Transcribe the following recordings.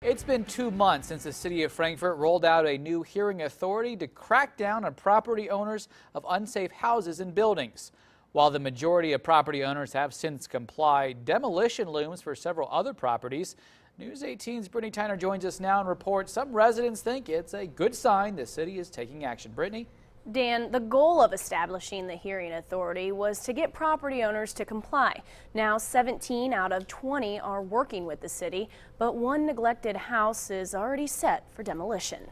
It's been 2 months since the city of Frankfort rolled out a new hearing authority to crack down on property owners of unsafe houses and buildings. While the majority of property owners have since complied, demolition looms for several other properties. News 18's Brittany Tyner joins us now and reports some residents think it's a good sign the city is taking action. Brittany? Dan, the goal of establishing the hearing authority was to get property owners to comply. Now 17 out of 20 are working with the city, but one neglected house is already set for demolition.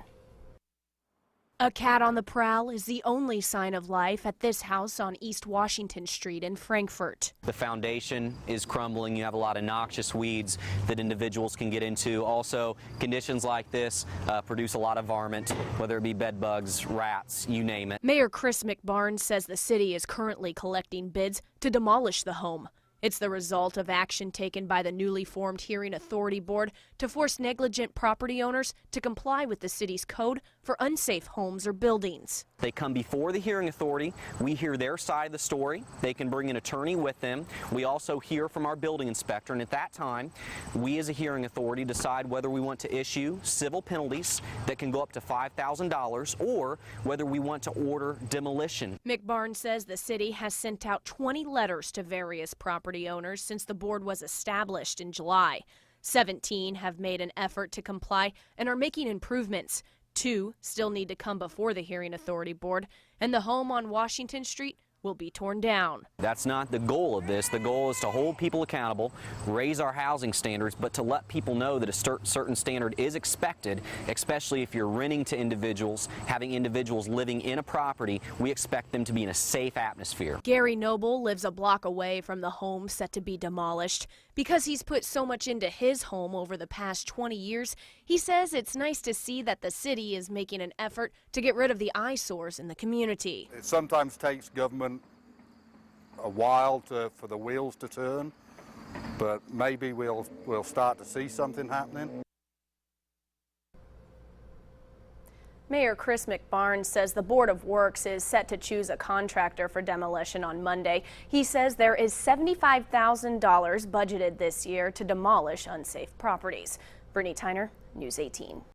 A cat on the prowl is the only sign of life at this house on East Washington Street in Frankfort. The foundation is crumbling. You have a lot of noxious weeds that individuals can get into. Also, conditions like this produce a lot of varmint, whether it be bed bugs, rats, you name it. Mayor Chris McBarnes says the city is currently collecting bids to demolish the home. It's the result of action taken by the newly formed Hearing Authority Board to force negligent property owners to comply with the city's code for unsafe homes or buildings. They come before the Hearing Authority. We hear their side of the story. They can bring an attorney with them. We also hear from our building inspector, and at that time, we as a Hearing Authority decide whether we want to issue civil penalties that can go up to $5,000 or whether we want to order demolition. McBarnes says the city has sent out 20 letters to various property owners since the board was established in July. 17 have made an effort to comply and are making improvements. 2 still need to come before the Hearing Authority Board, and the home on Washington Street will be torn down. That's not the goal of this. The goal is to hold people accountable, raise our housing standards, but to let people know that a certain standard is expected, especially if you're renting to individuals, having individuals living in a property. We expect them to be in a safe atmosphere. Gary Noble lives a block away from the home set to be demolished. Because he's put so much into his home over the past 20 years, he says it's nice to see that the city is making an effort to get rid of the eyesores in the community. It sometimes takes government a while for the wheels to turn, but maybe we'll start to see something happening. Mayor Chris McBarnes says the Board of Works is set to choose a contractor for demolition on Monday. He says there is $75,000 budgeted this year to demolish unsafe properties. Brittany Tyner, News 18.